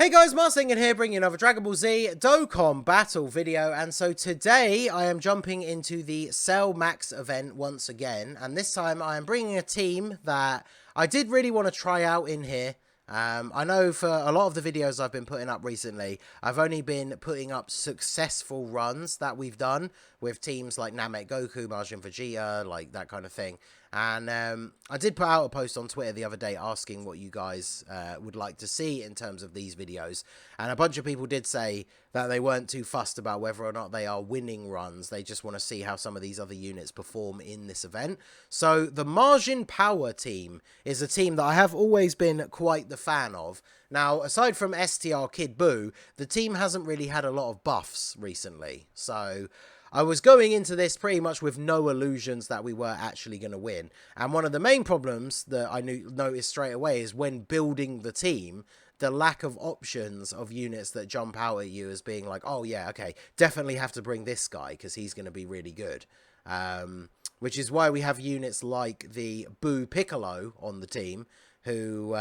Hey guys, Marsingin here, bringing you another Dragon Ball Z Dokkan battle video, and so today I am jumping into the Cell Max event once again, and this time I am bringing a team that I did really want to try out in here. I know for a lot of the videos I've been putting up recently, I've only been putting up successful runs that we've done with teams like Namek Goku, Majin Vegeta, like that kind of thing. And I did put out a post on Twitter the other day asking what you guys would like to see in terms of these videos. And a bunch of people did say that they weren't too fussed about whether or not they are winning runs. They just want to see how some of these other units perform in this event. So the Majin Power team is a team that I have always been quite the fan of. Now, aside from STR Kid Buu, the team hasn't really had a lot of buffs recently. So I was going into this pretty much with no illusions that we were actually going to win. And one of the main problems that I noticed straight away is when building the team, the lack of options of units that jump out at you as being like, oh yeah, okay, definitely have to bring this guy because he's going to be really good. Which is why we have units like the Buu Piccolo on the team, who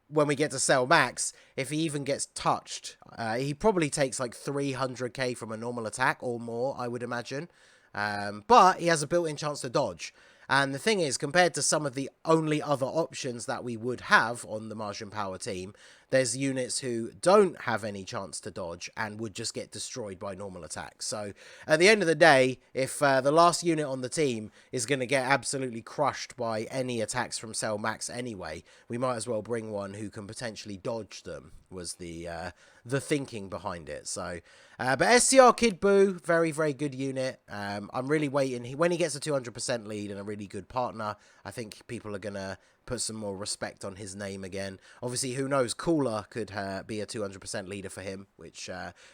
when we get to Cell Max, if he even gets touched, he probably takes like 300k from a normal attack or more, I would imagine. But he has a built-in chance to dodge. And the thing is, compared to some of the only other options that we would have on the Majin Power team, there's units who don't have any chance to dodge and would just get destroyed by normal attacks. So at the end of the day, if the last unit on the team is going to get absolutely crushed by any attacks from Cell Max anyway, we might as well bring one who can potentially dodge them, was the thinking behind it. So, but STR Kid Buu, very, very good unit. I'm really waiting. When he gets a 200% lead and a really good partner, I think people are going to put some more respect on his name again. Obviously, who knows, Cooler could be a 200% leader for him, which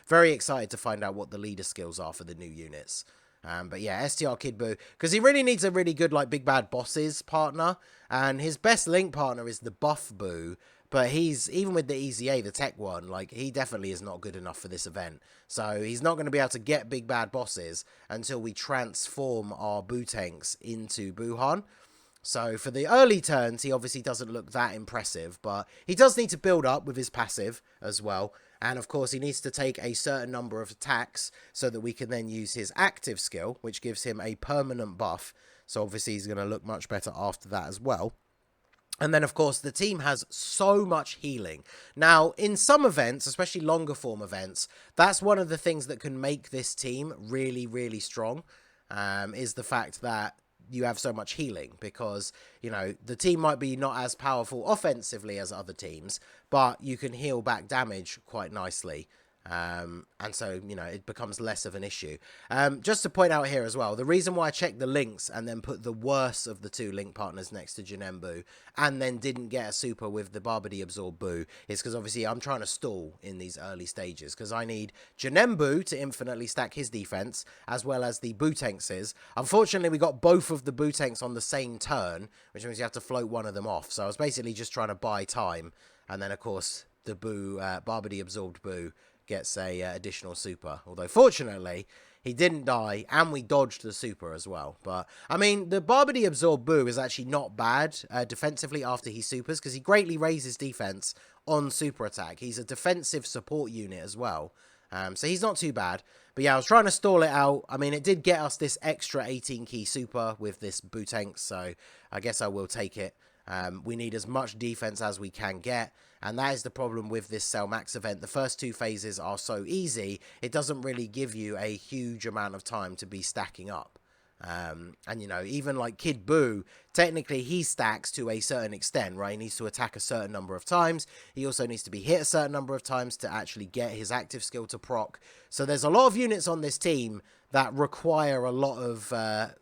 very excited to find out what the leader skills are for the new units. But yeah, STR Kid Buu, because he really needs a really good, like, Big Bad Bosses partner, and his best link partner is the Buff Buu, but he's, even with the Easy A, the tech one, like, he definitely is not good enough for this event. So he's not going to be able to get Big Bad Bosses until we transform our Buu tanks into Buuhan. So for the early turns, he obviously doesn't look that impressive, but he does need to build up with his passive as well. And of course, he needs to take a certain number of attacks so that we can then use his active skill, which gives him a permanent buff. So obviously, he's going to look much better after that as well. And then, of course, the team has so much healing. Now, in some events, especially longer form events, that's one of the things that can make this team really, really strong, is the fact that you have so much healing, because, you know, the team might be not as powerful offensively as other teams, but you can heal back damage quite nicely. And so, you know, it becomes less of an issue. Just to point out here as well, the reason why I checked the links and then put the worst of the two link partners next to JANEMBU and then didn't get a super with the Barbody Absorb Buu is because obviously I'm trying to stall in these early stages, because I need JANEMBU to infinitely stack his defense as well as the Buu tanks. Unfortunately, we got both of the Buu tanks on the same turn, which means you have to float one of them off. So I was basically just trying to buy time, and then of course the Barbody Absorbed Buu gets a additional super, although fortunately he didn't die and we dodged the super as well. But I mean, the Barbody Absorb Buu is actually not bad defensively after he supers, because he greatly raises defense on super attack. He's a defensive support unit as well, so he's not too bad. But yeah, I was trying to stall it out. I mean, it did get us this extra 18 key super with this Buu tank, so I guess I will take it. We need as much defense as we can get, and that is the problem with this Cell Max event. The first two phases are so easy, it doesn't really give you a huge amount of time to be stacking up. And, you know, even like Kid Buu, technically he stacks to a certain extent, right? He needs to attack a certain number of times. He also needs to be hit a certain number of times to actually get his active skill to proc. So there's a lot of units on this team that require a lot of,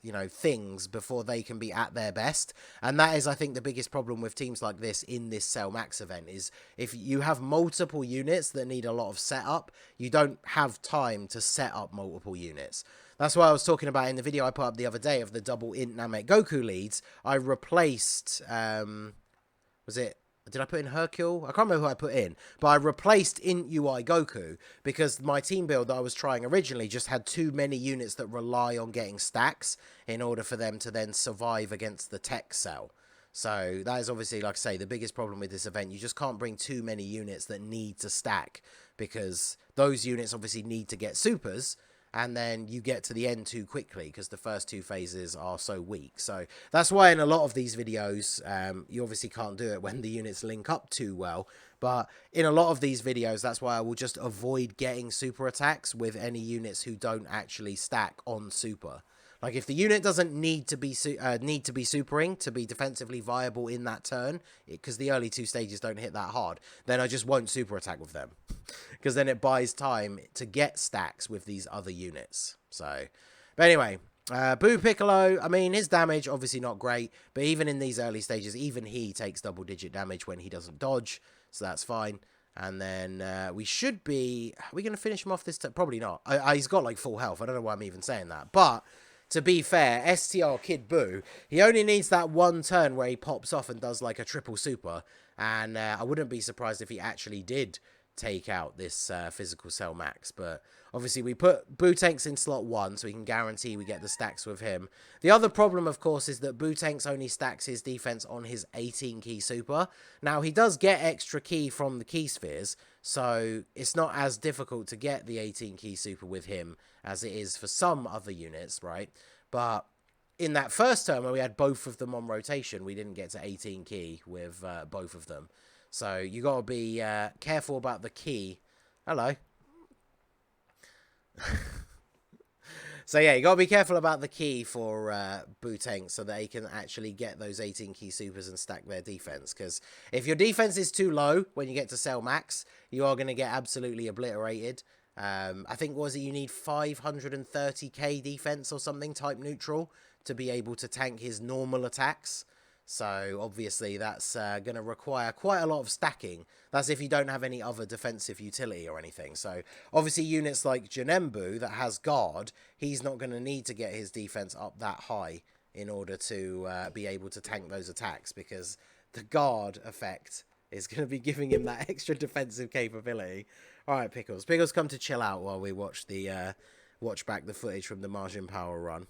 you know, things before they can be at their best. And that is, I think, the biggest problem with teams like this in this Cell Max event, is if you have multiple units that need a lot of setup, you don't have time to set up multiple units. That's why I was talking about in the video I put up the other day of the double Int Namek Goku leads. I replaced, did I put in Hercule? I can't remember who I put in, but I replaced Int UI Goku because my team build that I was trying originally just had too many units that rely on getting stacks in order for them to then survive against the tech cell. So that is obviously, like I say, the biggest problem with this event. You just can't bring too many units that need to stack, because those units obviously need to get supers, and then you get to the end too quickly because the first two phases are so weak. So that's why in a lot of these videos, you obviously can't do it when the units link up too well. But in a lot of these videos, that's why I will just avoid getting super attacks with any units who don't actually stack on super. Like, if the unit doesn't need to be supering to be defensively viable in that turn, because the early two stages don't hit that hard, then I just won't super attack with them, because then it buys time to get stacks with these other units. So, but anyway, Boo Piccolo, I mean, his damage obviously not great, but even in these early stages, even he takes double-digit damage when he doesn't dodge, so that's fine. And then we should be... Are we going to finish him off this time? Probably not. He's got, like, full health. I don't know why I'm even saying that. But... to be fair, STR Kid Boo, he only needs that one turn where he pops off and does like a triple super. And I wouldn't be surprised if he actually did take out this physical cell max. But obviously we put Boo Tanks in slot 1 so we can guarantee we get the stacks with him. The other problem, of course, is that Boo Tanks only stacks his defense on his 18 key super. Now, he does get extra key from the key spheres, so it's not as difficult to get the 18 key super with him as it is for some other units, right? But in that first turn where we had both of them on rotation, we didn't get to 18 key with both of them. So you got to be careful about the key. Hello. So yeah, you got to be careful about the key for Boo Tanks so that they can actually get those 18 key supers and stack their defense. Because if your defense is too low when you get to cell max, you are going to get absolutely obliterated. I think, what was it, you need 530k defense or something, type neutral, to be able to tank his normal attacks. So obviously that's going to require quite a lot of stacking. That's if you don't have any other defensive utility or anything. So obviously units like JANEMBU that has guard, he's not going to need to get his defense up that high in order to be able to tank those attacks, because the guard effect is going to be giving him that extra defensive capability. All right, Pickles. Pickles, come to chill out while we watch back the footage from the Majin Power run.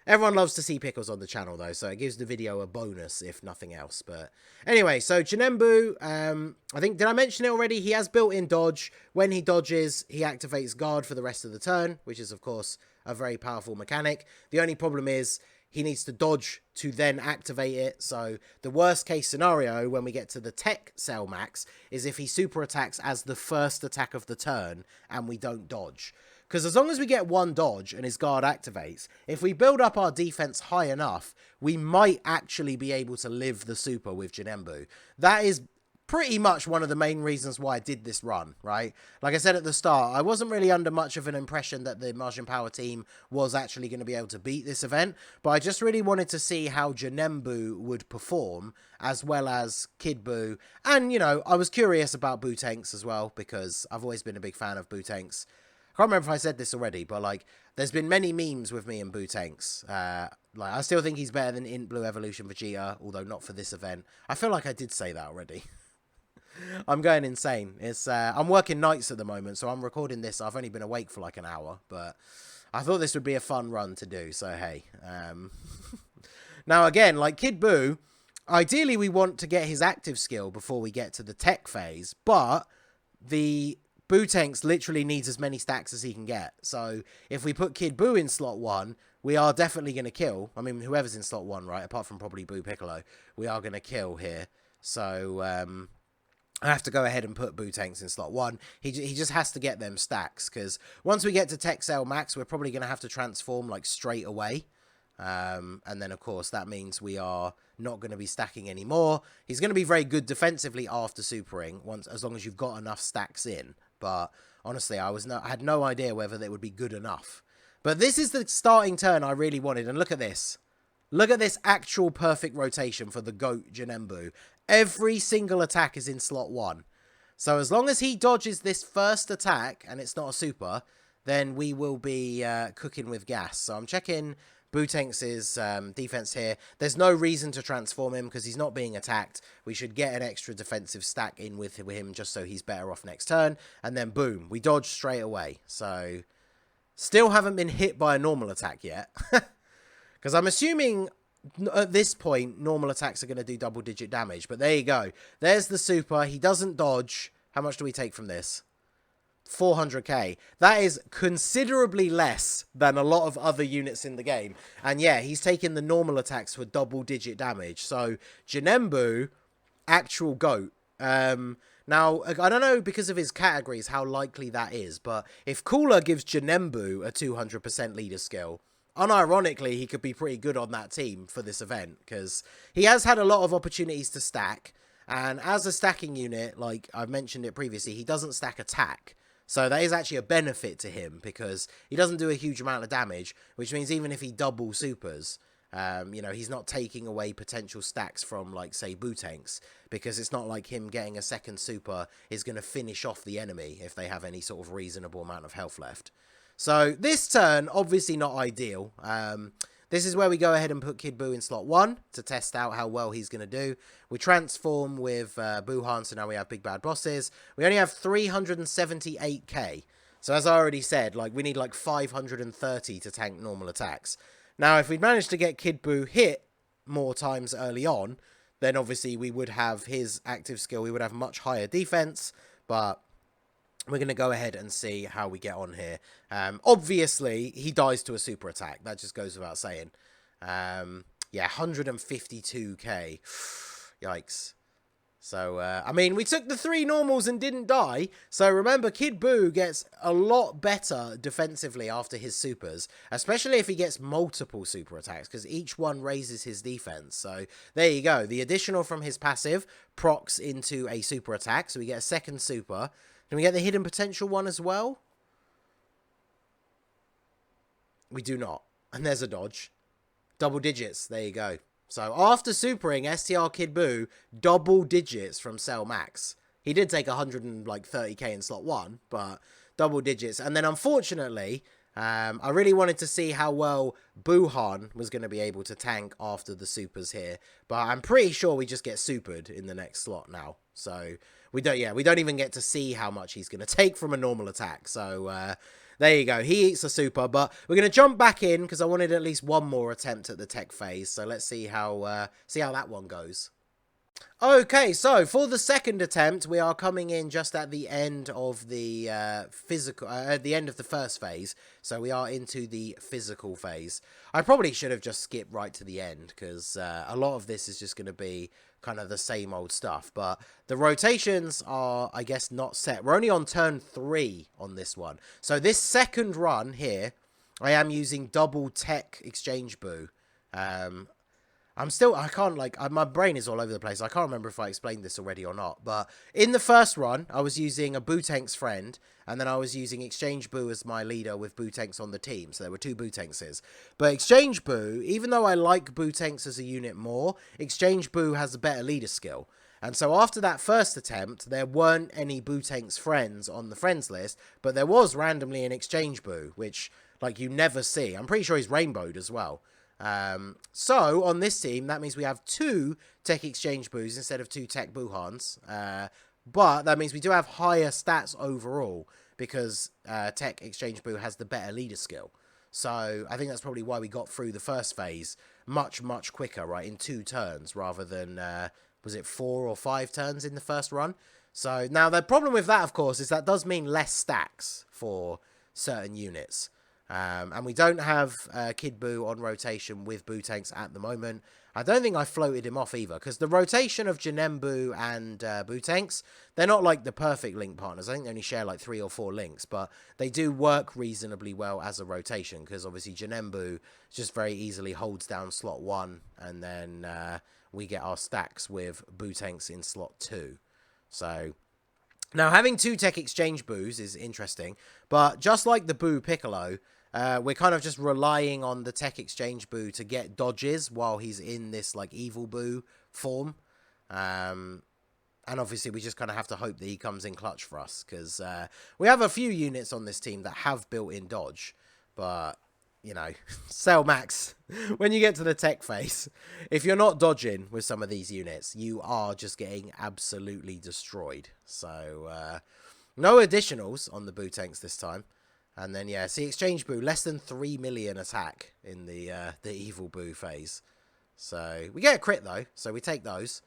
Everyone loves to see Pickles on the channel, though, so it gives the video a bonus, if nothing else. But anyway, so JANEMBU, I think, did I mention it already? He has built-in dodge. When he dodges, he activates guard for the rest of the turn, which is, of course, a very powerful mechanic. The only problem is he needs to dodge to then activate it. So the worst case scenario when we get to the tech cell max is if he super attacks as the first attack of the turn and we don't dodge. Because as long as we get one dodge and his guard activates, if we build up our defense high enough, we might actually be able to live the super with JANEMBU. That is pretty much one of the main reasons why I did this run, right? Like I said at the start, I wasn't really under much of an impression that the Majin Power team was actually going to be able to beat this event, but I just really wanted to see how JANEMBU would perform, as well as Kid Boo. And, you know, I was curious about Boo Tanks as well, because I've always been a big fan of Boo Tanks. I can't remember if I said this already, but, like, there's been many memes with me and Boo Tanks. Like, I still think he's better than Int Blue Evolution Vegeta, although not for this event. I feel like I did say that already. I'm going insane. It's I'm working nights at the moment, so I'm recording this. I've only been awake for like an hour, but I thought this would be a fun run to do, so hey. Now, again, like Kid Boo, ideally we want to get his active skill before we get to the tech phase, but the Boo Tanks literally needs as many stacks as he can get. So if we put Kid Boo in slot 1, we are definitely going to kill. I mean, whoever's in slot 1, right, apart from probably Boo Piccolo, we are going to kill here. So I have to go ahead and put Boo Tanks in slot 1. He just has to get them stacks, because once we get to Tech Cell Max, we're probably going to have to transform like straight away. And then, of course, that means we are not going to be stacking anymore. He's going to be very good defensively after supering, as long as you've got enough stacks in. But honestly, I had no idea whether they would be good enough. But this is the starting turn I really wanted. And look at this. Look at this actual perfect rotation for the GOAT JANEMBU. Every single attack is in slot 1. So as long as he dodges this first attack, and it's not a super, then we will be cooking with gas. So I'm checking Boo Tanks' defense here. There's no reason to transform him because he's not being attacked. We should get an extra defensive stack in with him just so he's better off next turn. And then boom, we dodge straight away. So still haven't been hit by a normal attack yet. Because I'm assuming at this point, normal attacks are going to do double-digit damage. But there you go. There's the super. He doesn't dodge. How much do we take from this? 400k. That is considerably less than a lot of other units in the game. And yeah, he's taking the normal attacks for double-digit damage. So, JANEMBU, actual GOAT. Now, I don't know because of his categories how likely that is, but if Cooler gives JANEMBU a 200% leader skill, unironically, he could be pretty good on that team for this event, because he has had a lot of opportunities to stack, and as a stacking unit, like I've mentioned it previously, he doesn't stack attack. So that is actually a benefit to him, because he doesn't do a huge amount of damage, which means even if he double supers, you know, he's not taking away potential stacks from, like, say, Bootanks, because it's not like him getting a second super is going to finish off the enemy if they have any sort of reasonable amount of health left. So this turn, obviously not ideal. This is where we go ahead and put Kid Buu in slot 1 to test out how well he's going to do. We transform with Buhan, so now we have big bad bosses. We only have 378k. So as I already said, like, we need like 530 to tank normal attacks. Now, if we'd managed to get Kid Buu hit more times early on, then obviously we would have his active skill. We would have much higher defense, but we're going to go ahead and see how we get on here. Obviously, he dies to a super attack. That just goes without saying. Yeah, 152k. Yikes. So, I mean, we took the 3 normals and didn't die. So, remember, Kid Buu gets a lot better defensively after his supers. Especially if he gets multiple super attacks, because each one raises his defense. So, there you go. The additional from his passive procs into a super attack. So, we get a second super. Can we get the hidden potential one as well? We do not. And there's a dodge. Double digits. There you go. So after supering STR Kid Buu, double digits from Cell Max. He did take 130k in slot 1, but double digits. And then unfortunately, I really wanted to see how well Buhan was going to be able to tank after the supers here. But I'm pretty sure we just get supered in the next slot now. So we don't even get to see how much he's going to take from a normal attack. So there you go. He eats a super, but we're going to jump back in because I wanted at least one more attempt at the tech phase. So let's see how that one goes. Okay, so for the second attempt, we are coming in just at the end of the at the end of the first phase. So we are into the physical phase. I probably should have just skipped right to the end because a lot of this is just going to be kind of the same old stuff. But the rotations are, I guess, not set. We're only on turn 3 on this one. So this second run here, I am using double tech exchange boo. My brain is all over the place. I can't remember if I explained this already or not. But in the first run, I was using a Bootank's friend. And then I was using Exchange Boo as my leader with Bootanks on the team. So there were 2 Bootankses. But Exchange Boo, even though I like Bootanks as a unit more, Exchange Boo has a better leader skill. And so after that first attempt, there weren't any Bootank's friends on the friends list. But there was randomly an Exchange Boo, which, like, you never see. I'm pretty sure he's rainbowed as well. So on this team, that means we have 2 tech exchange boos instead of 2 tech buhans. But that means we do have higher stats overall because tech exchange boo has the better leader skill. So I think that's probably why we got through the first phase much quicker, right, in 2 turns rather than was it 4 or 5 turns in the first run. So now the problem with that, of course, is that does mean less stacks for certain units. And we don't have Kid Buu on rotation with Bootanks at the moment. I don't think I floated him off either, because the rotation of JANEMBU and Bootanks, they're not like the perfect link partners. I think they only share like 3 or 4 links, but they do work reasonably well as a rotation, because obviously JANEMBU just very easily holds down slot 1, and then we get our stacks with Bootanks in slot 2. So now having 2 tech exchange boos is interesting, but just like the Buu Piccolo, we're kind of just relying on the tech exchange boo to get dodges while he's in this like evil boo form. And obviously we just kind of have to hope that he comes in clutch for us, because we have a few units on this team that have built-in dodge. But, you know, Cell Max, when you get to the tech phase, if you're not dodging with some of these units, you are just getting absolutely destroyed. So, no additionals on the Bootanks this time. And then, yeah, see, Exchange Boo, less than 3 million attack in the Evil Boo phase. So we get a crit though, so we take those.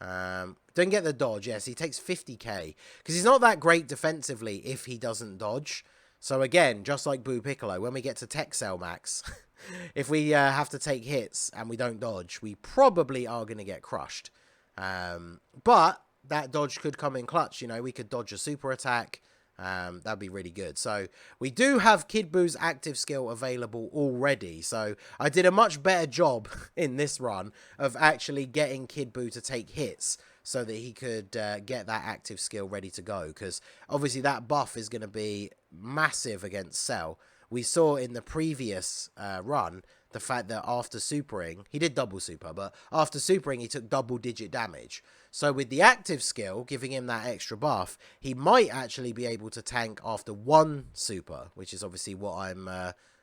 Don't get the dodge. Yes, he takes 50k because he's not that great defensively if he doesn't dodge. So again, just like Boo Piccolo, when we get to Tech Cell Max, if we have to take hits and we don't dodge, we probably are going to get crushed. But that dodge could come in clutch. You know, we could dodge a super attack. That'd be really good. So we do have Kid Boo's active skill available already. So I did a much better job in this run of actually getting Kid Boo to take hits so that he could get that active skill ready to go. Because obviously that buff is going to be massive against Cell. We saw in the previous run the fact that after supering, he did double super, but after supering he took double-digit damage. So with the active skill giving him that extra buff, he might actually be able to tank after one super, which is obviously what I'm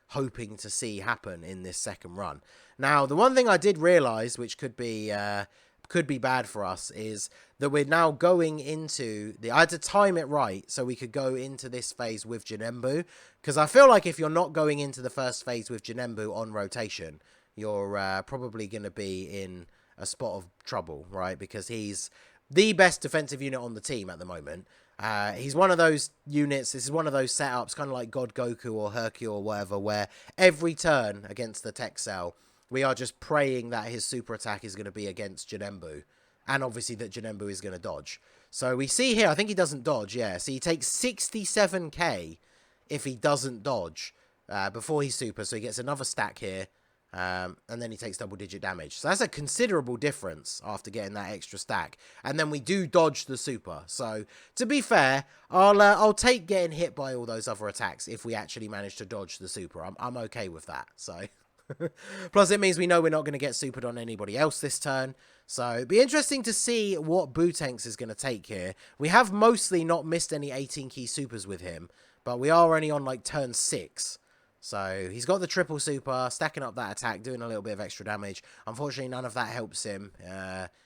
hoping to see happen in this second run. Now, the one thing I did realise, which could be bad for us, is that we're now going into the... I had to time it right so we could go into this phase with JANEMBU, because I feel like if you're not going into the first phase with JANEMBU on rotation, you're probably going to be in a spot of trouble, right? Because he's the best defensive unit on the team at the moment. He's one of those units, this is one of those setups, kind of like God Goku or Hercule or whatever, where every turn against the Tech Cell, we are just praying that his super attack is going to be against JANEMBU. And obviously that JANEMBU is going to dodge. So we see here, I think he doesn't dodge, yeah. So he takes 67k if he doesn't dodge before he super. So he gets another stack here. And then he takes double-digit damage. So that's a considerable difference after getting that extra stack. And then we do dodge the super. So, to be fair, I'll take getting hit by all those other attacks if we actually manage to dodge the super. I'm okay with that. So, plus it means we know we're not going to get supered on anybody else this turn. So, it'd be interesting to see what Bootanks is going to take here. We have mostly not missed any 18-key supers with him. But we are only on, like, turn 6. So, he's got the triple super, stacking up that attack, doing a little bit of extra damage. Unfortunately, none of that helps him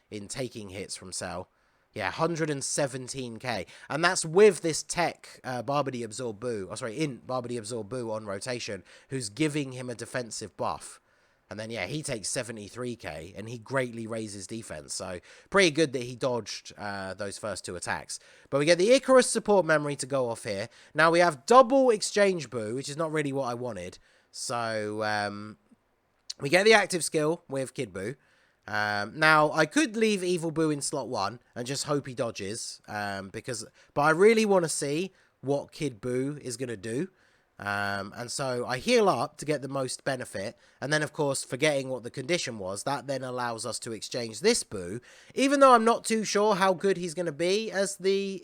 in taking hits from Cell. Yeah, 117k. And that's with this tech, Barbody Absorb Boo, oh sorry, Int Barbody Absorb Boo on rotation, who's giving him a defensive buff. And then, yeah, he takes 73k, and he greatly raises defense. So, pretty good that he dodged those first two attacks. But we get the Icarus support memory to go off here. Now, we have double exchange Boo, which is not really what I wanted. So, we get the active skill with Kid Boo. Now, I could leave Evil Boo in slot 1 and just hope he dodges. But I really want to see what Kid Boo is going to do. And so I heal up to get the most benefit, and then of course forgetting what the condition was, that then allows us to exchange this Boo. Even though I'm not too sure how good he's going to be as the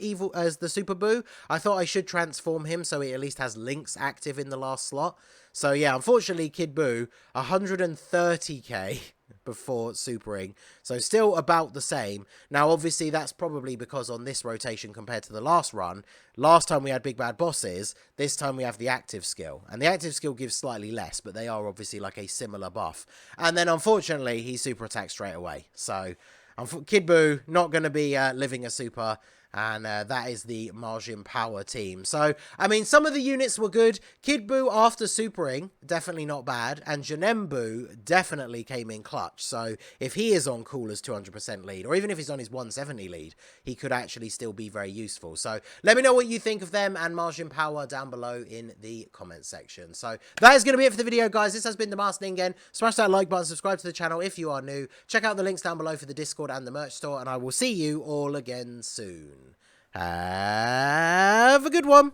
Super Boo, I thought I should transform him so he at least has links active in the last slot. So yeah, unfortunately Kid Boo, 130k before supering, so still about the same. Now obviously that's probably because on this rotation compared to the last run, last time we had big bad bosses, this time we have the active skill, and the active skill gives slightly less, but they are obviously like a similar buff. And then unfortunately he super attacks straight away, so Kid Boo not going to be living a super. And that is the MAJIN Power team. So, I mean, some of the units were good. Kid Boo after supering, definitely not bad. And JANEMBU definitely came in clutch. So, if he is on Cooler's 200% lead, or even if he's on his 170 lead, he could actually still be very useful. So, let me know what you think of them and MAJIN Power down below in the comments section. So, that is going to be it for the video, guys. This has been the Masked Ningen. Smash that like button, subscribe to the channel if you are new. Check out the links down below for the Discord and the merch store. And I will see you all again soon. Have a good one.